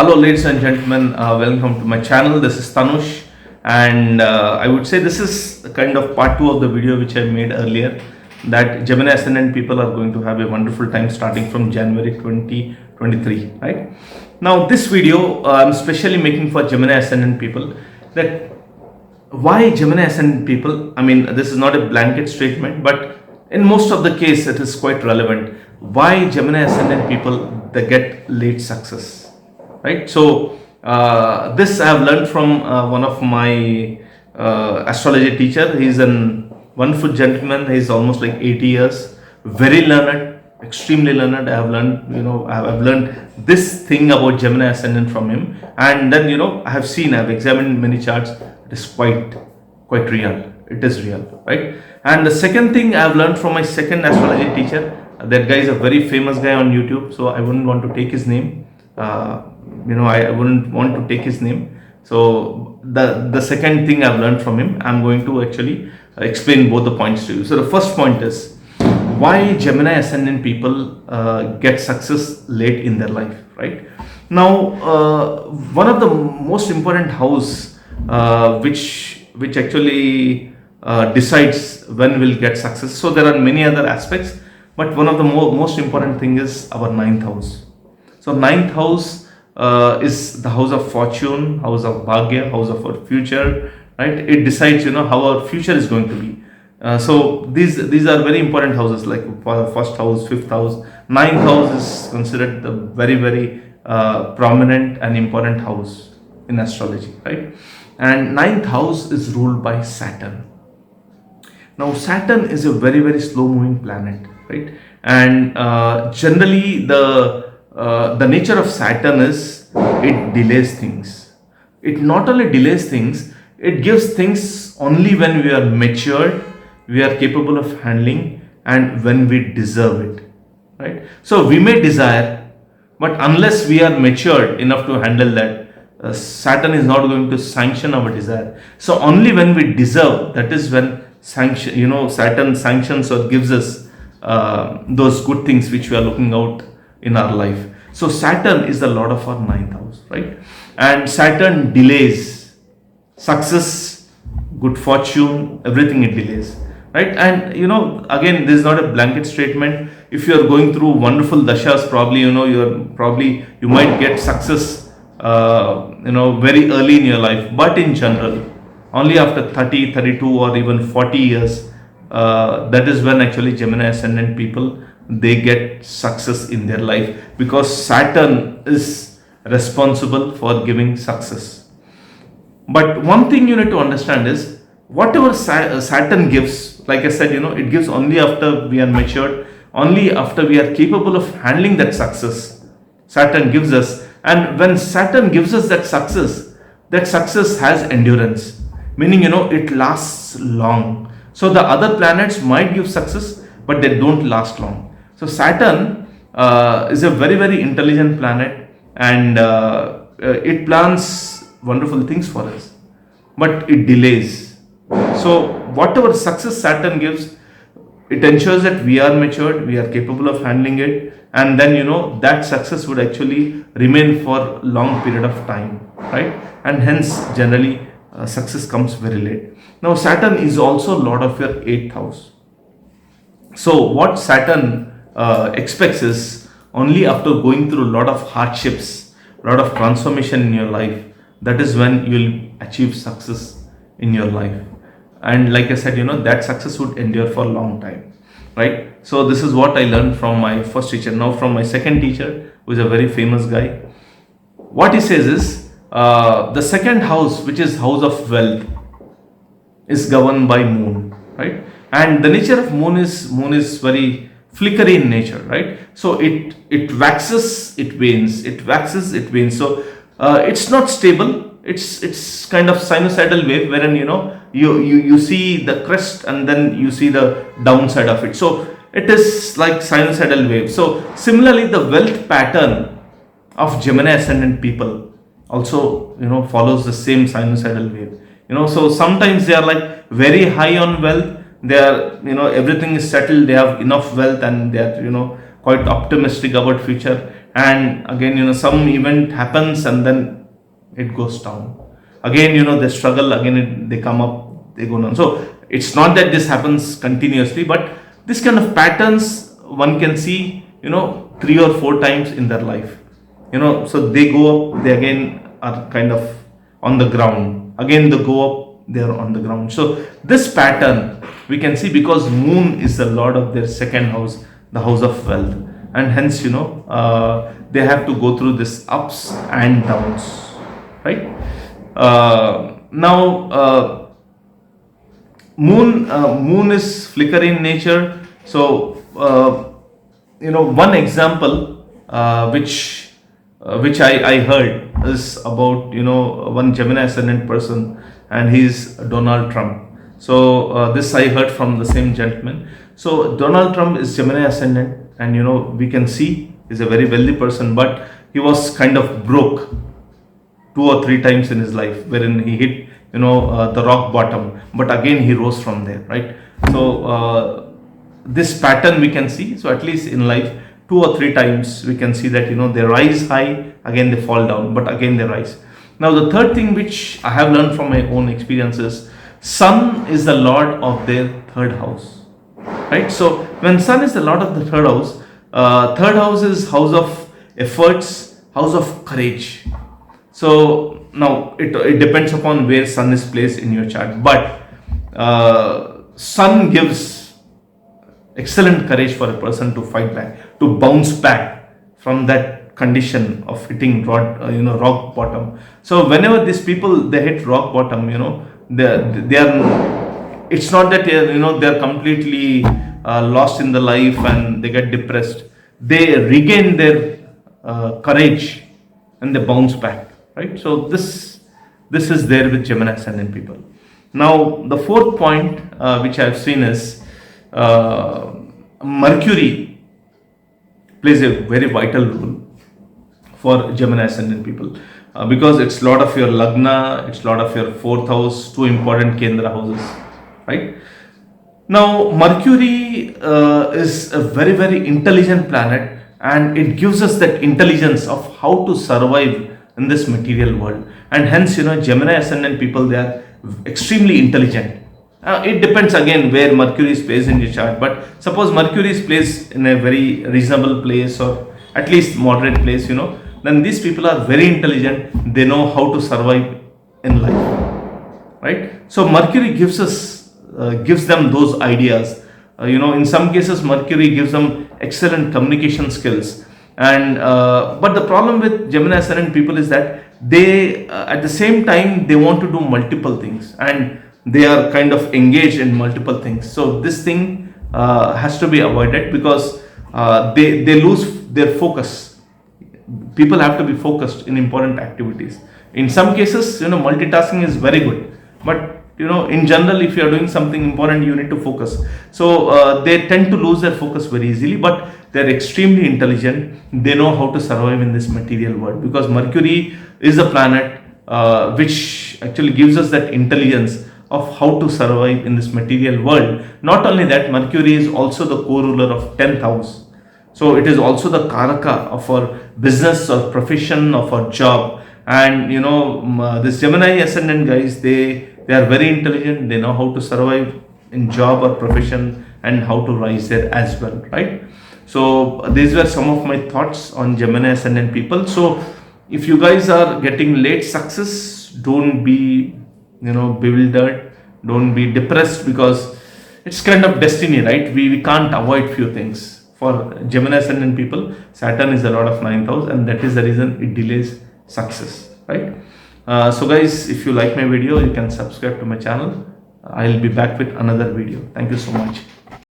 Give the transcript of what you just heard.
Hello, ladies and gentlemen. Welcome to my channel. This is Tanush, and I would say this is kind of part two of the video which I made earlier. That Gemini Ascendant people are going to have a wonderful time starting from January 2023. Right now, this video I'm specially making for Gemini Ascendant people. That why Gemini Ascendant people? I mean, this is not a blanket statement, but in most of the case, it is quite relevant. Why Gemini Ascendant people they get late success? Right, so this I have learned from one of my astrology teacher. He's an wonderful gentleman. He's almost like 80 years, very learned, extremely learned. I have learned, I've learned this thing about Gemini ascendant from him, and then I have seen, I've examined many charts. It is quite real. It is real, right? And the second thing I have learned from my second astrology teacher. That guy is a very famous guy on YouTube, so I wouldn't want to take his name. I wouldn't want to take his name. So the second thing I've learned from him, I'm going to actually explain both the points to you. So the first point is why Gemini ascendant people get success late in their life. Right now, one of the most important house which actually decides when we'll get success. So there are many other aspects, but one of the most important thing is our ninth house. So ninth house is the house of fortune, house of bhagya, house of our future, right? It decides, how our future is going to be. So these are very important houses, like first house, fifth house. Ninth house is considered the very prominent and important house in astrology, right? And ninth house is ruled by Saturn. Now Saturn is a very slow moving planet, right? And generally the nature of Saturn is it delays things. It not only delays things, it gives things only when we are matured, we are capable of handling, and when we deserve it. Right? So we may desire, but unless we are matured enough to handle that, Saturn is not going to sanction our desire. So only when we deserve, that is when Saturn sanctions or gives us those good things which we are looking out in our life. So Saturn is the lord of our ninth house, right? And Saturn delays success, good fortune, everything it delays, right? And again, this is not a blanket statement. If you are going through wonderful dashas, probably you might get success very early in your life, but in general only after 30, 32 or even 40 years, that is when actually Gemini ascendant people they get success in their life, because Saturn is responsible for giving success. But one thing you need to understand is whatever Saturn gives, like I said, it gives only after we are matured, only after we are capable of handling that success. Saturn gives us, and when Saturn gives us that success has endurance, meaning it lasts long. So the other planets might give success, but they don't last long. So Saturn is a very intelligent planet, and it plans wonderful things for us, but it delays. So whatever success Saturn gives, it ensures that we are matured, we are capable of handling it, and then that success would actually remain for long period of time, right? And hence generally success comes very late. Now Saturn is also lord of your eighth house. So what Saturn expects is only after going through a lot of hardships, a lot of transformation in your life, that is when you will achieve success in your life. And like I said, that success would endure for a long time, right? So this is what I learned from my first teacher. Now from my second teacher, who is a very famous guy, what he says is the second house, which is house of wealth, is governed by moon, right? And the nature of moon is very flickery in nature, right? So it waxes, it wanes, it waxes, it wanes. So it's not stable. It's kind of sinusoidal wave, wherein you see the crest and then you see the downside of it. So it is like sinusoidal wave. So similarly, the wealth pattern of Gemini ascendant people also follows the same sinusoidal wave. So sometimes they are like very high on wealth. They are everything is settled, they have enough wealth, and they are quite optimistic about future, and again, some event happens and then it goes down. Again, they struggle, again they come up, they go down. So it's not that this happens continuously, but this kind of patterns one can see, 3 or 4 times in their life. So they go up, they again are kind of on the ground. Again they go up, they are on the ground. So this pattern we can see because moon is the lord of their second house, the house of wealth, and hence they have to go through this ups and downs, right? Now moon is flickering nature. So one example which I heard is about one Gemini ascendant person, and he's Donald Trump. So this I heard from the same gentleman. So Donald Trump is Gemini ascendant, and we can see he's a very wealthy person, but he was kind of broke 2 or 3 times in his life, wherein he hit the rock bottom, but again he rose from there, right? So this pattern we can see. So at least in life 2 or 3 times we can see that they rise high, again they fall down, but again they rise. Now the third thing which I have learned from my own experiences, sun is the lord of their third house, right? So when sun is the lord of the third house is house of efforts, house of courage. So now it depends upon where sun is placed in your chart, but sun gives excellent courage for a person to fight back, to bounce back from that condition of hitting rock bottom. So whenever these people they hit rock bottom, they are, it's not that they are completely lost in the life and they get depressed. They regain their courage and they bounce back, right? So this is there with Gemini ascendant people. Now the fourth point which I have seen is Mercury plays a very vital role for Gemini ascendant people because it's lot of your Lagna, it's lot of your fourth house, two important Kendra houses, right? Now Mercury is a very, very intelligent planet, and it gives us that intelligence of how to survive in this material world, and hence Gemini ascendant people, they are extremely intelligent. It depends again where Mercury is placed in your chart, but suppose Mercury is placed in a very reasonable place or at least moderate place, then these people are very intelligent. They know how to survive in life, right? So Mercury gives them those ideas. In some cases Mercury gives them excellent communication skills, and but the problem with Gemini ascendant people is that they at the same time they want to do multiple things, and they are kind of engaged in multiple things. So this thing has to be avoided because they lose their focus. People have to be focused in important activities. In some cases, multitasking is very good, but in general, if you are doing something important, you need to focus. So they tend to lose their focus very easily, but they are extremely intelligent. They know how to survive in this material world because Mercury is a planet which actually gives us that intelligence of how to survive in this material world. Not only that, Mercury is also the co-ruler of 10th house. So it is also the Karaka of our business or profession, of our job. And this Gemini ascendant guys, they are very intelligent. They know how to survive in job or profession and how to rise there as well, right? So these were some of my thoughts on Gemini ascendant people. So if you guys are getting late success, don't be bewildered, don't be depressed, because it's kind of destiny, right? We can't avoid few things. For Gemini ascendant people, Saturn is the lord of 9th house, and that is the reason it delays success, right? So guys, if you like my video, you can subscribe to my channel. I'll be back with another video. Thank you so much.